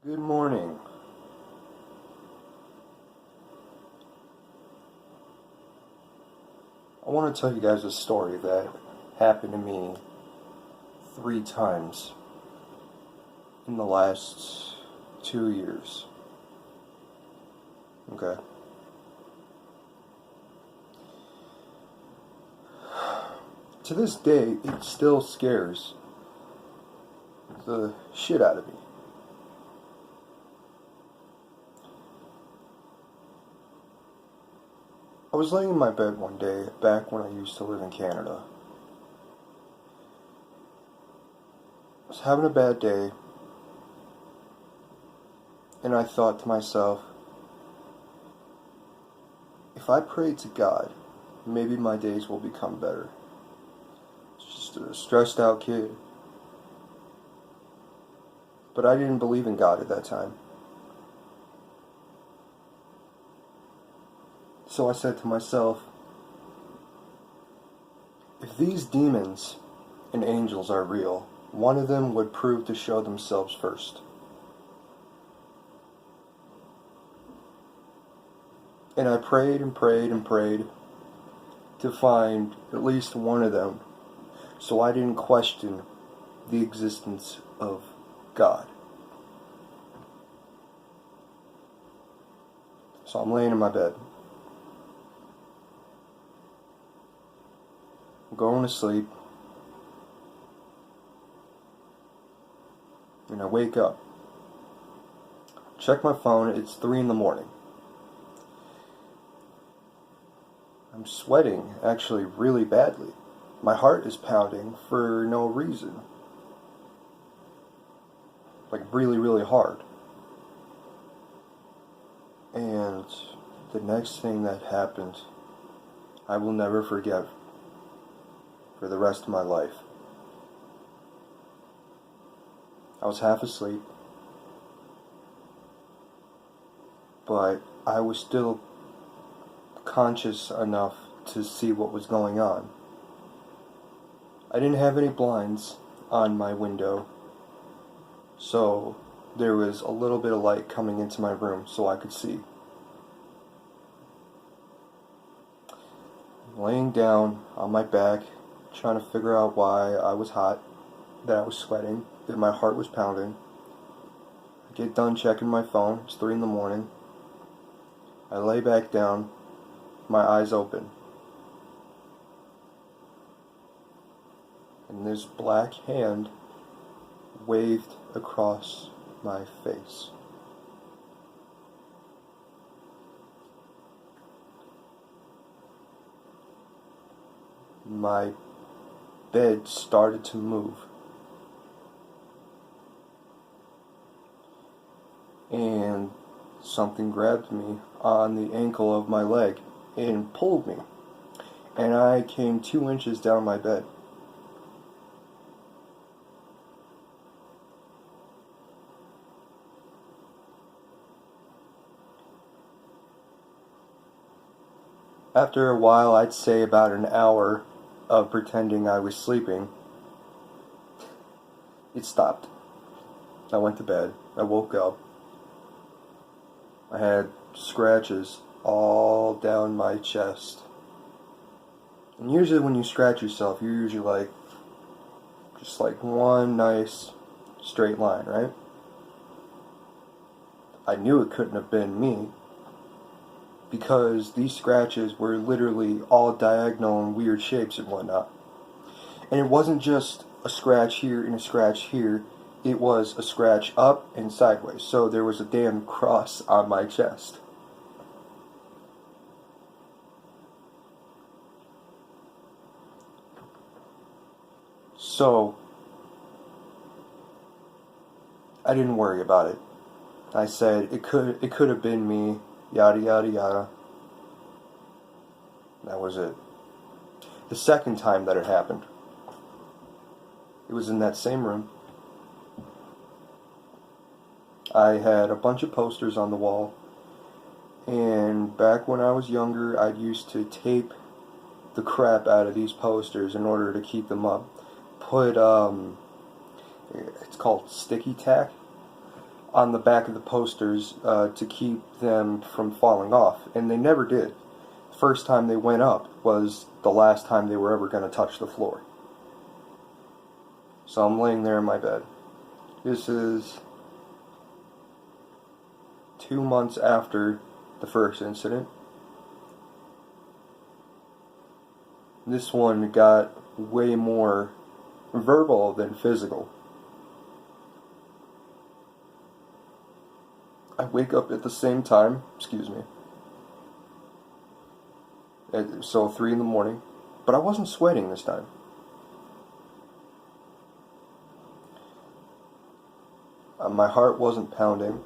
Good morning. I want to tell you guys a story that happened to me 3 times in the last 2 years. Okay. To this day, it still scares the shit out of me. I was laying in my bed one day back when I used to live in Canada. I was having a bad day, and I thought to myself, if I pray to God, maybe my days will become better. It's just a stressed out kid. But I didn't believe in God at that time. So I said to myself, if these demons and angels are real, one of them would prove to show themselves first. And I prayed and prayed and prayed to find at least one of them, so I didn't question the existence of God. So I'm laying in my bed. I'm going to sleep. And I wake up. Check my phone, it's 3 in the morning. I'm sweating, actually, really badly. My heart is pounding for no reason. Like, really, really hard. And the next thing that happened, I will never forget for the rest of my life. I was half asleep, but I was still conscious enough to see what was going on. I didn't have any blinds on my window, so there was a little bit of light coming into my room so I could see. Laying down on my back, trying to figure out why I was hot, that I was sweating, that my heart was pounding. I get done checking my phone, it's 3 in the morning. I lay back down, my eyes open. And this black hand waved across my face. My bed started to move. And something grabbed me on the ankle of my leg and pulled me. And I came 2 inches down my bed. After a while, I'd say about an hour of pretending I was sleeping, it stopped. I went to bed. I woke up. I had scratches all down my chest. And usually when you scratch yourself, you're usually like, just like one nice straight line, right? I knew it couldn't have been me, because these scratches were literally all diagonal and weird shapes and whatnot. And it wasn't just a scratch here and a scratch here, it was a scratch up and sideways. So there was a damn cross on my chest. So I didn't worry about it. I said it could have been me, yada yada yada. That was it. The second time that it happened, it was in that same room. I had a bunch of posters on the wall, and back when I was younger, I used to tape the crap out of these posters in order to keep them up. Put, it's called sticky tack. on the back of the posters to keep them from falling off, and they never did. The first time they went up was the last time they were ever going to touch the floor. So I'm laying there in my bed. This is 2 months after the first incident. This one got way more verbal than physical. I wake up at the same time, so 3 in the morning, but I wasn't sweating this time. My heart wasn't pounding,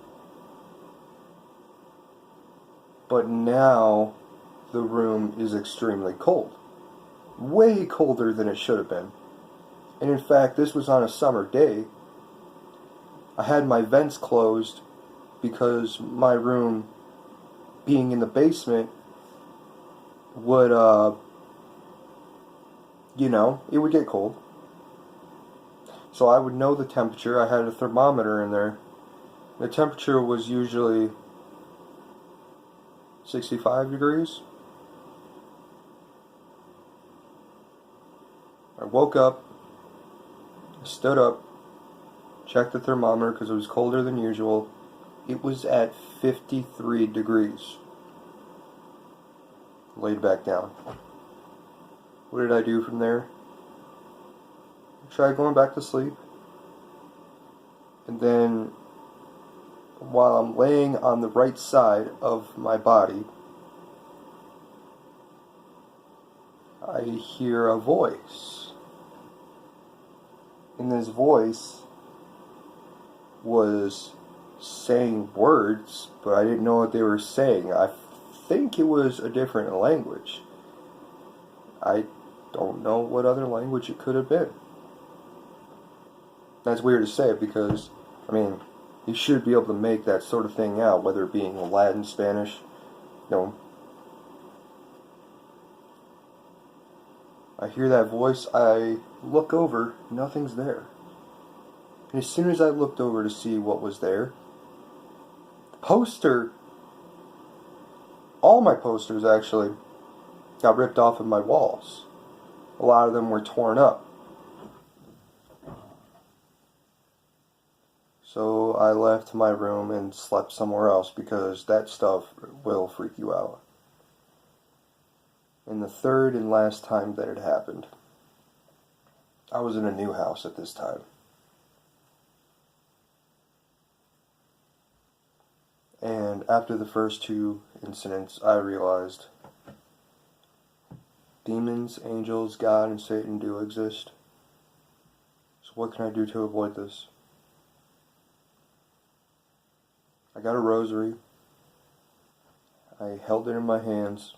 but now the room is extremely cold. Way colder than it should have been. And in fact, this was on a summer day. I had my vents closed because my room, being in the basement, would, it would get cold. So I would know the temperature. I had a thermometer in there. The temperature was usually 65 degrees. I woke up, stood up, checked the thermometer because it was colder than usual. It was at 53 degrees. Laid back down. What did I do from there? I tried going back to sleep. And then, while I'm laying on the right side of my body, I hear a voice. And this voice was saying words, but I didn't know what they were saying. I think it was a different language. I don't know what other language it could have been. That's weird to say because, you should be able to make that sort of thing out, whether it being Latin, Spanish, I hear that voice, I look over, nothing's there. And as soon as I looked over to see what was there, the poster, all my posters actually, got ripped off of my walls. A lot of them were torn up. So I left my room and slept somewhere else because that stuff will freak you out. And the third and last time that it happened, I was in a new house at this time. And after the first 2 incidents, I realized demons, angels, God, and Satan do exist. So what can I do to avoid this? I got a rosary. I held it in my hands.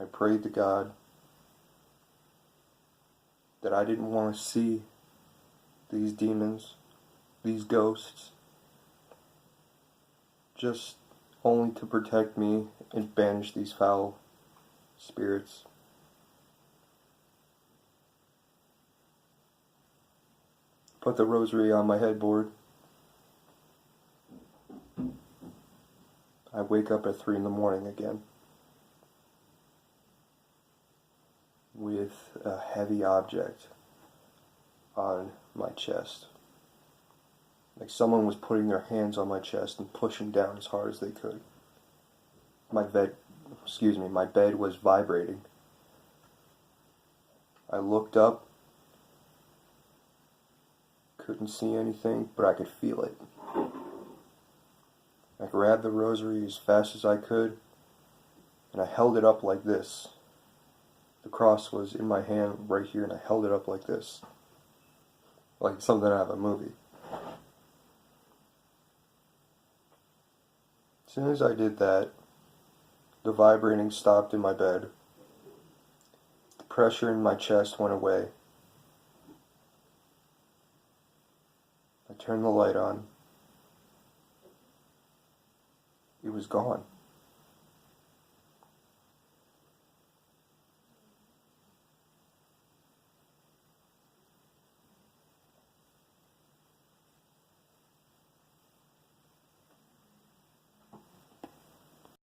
I prayed to God that I didn't want to see these demons, these ghosts, just only to protect me and banish these foul spirits. Put the rosary on my headboard. I wake up at 3 in the morning again with a heavy object on my chest. Like someone was putting their hands on my chest and pushing down as hard as they could. My bed was vibrating. I looked up, couldn't see anything, but I could feel it. I grabbed the rosary as fast as I could, and I held it up like this. The cross was in my hand right here, and I held it up like this. Like something out of a movie. As soon as I did that, the vibrating stopped in my bed. The pressure in my chest went away. I turned the light on. It was gone.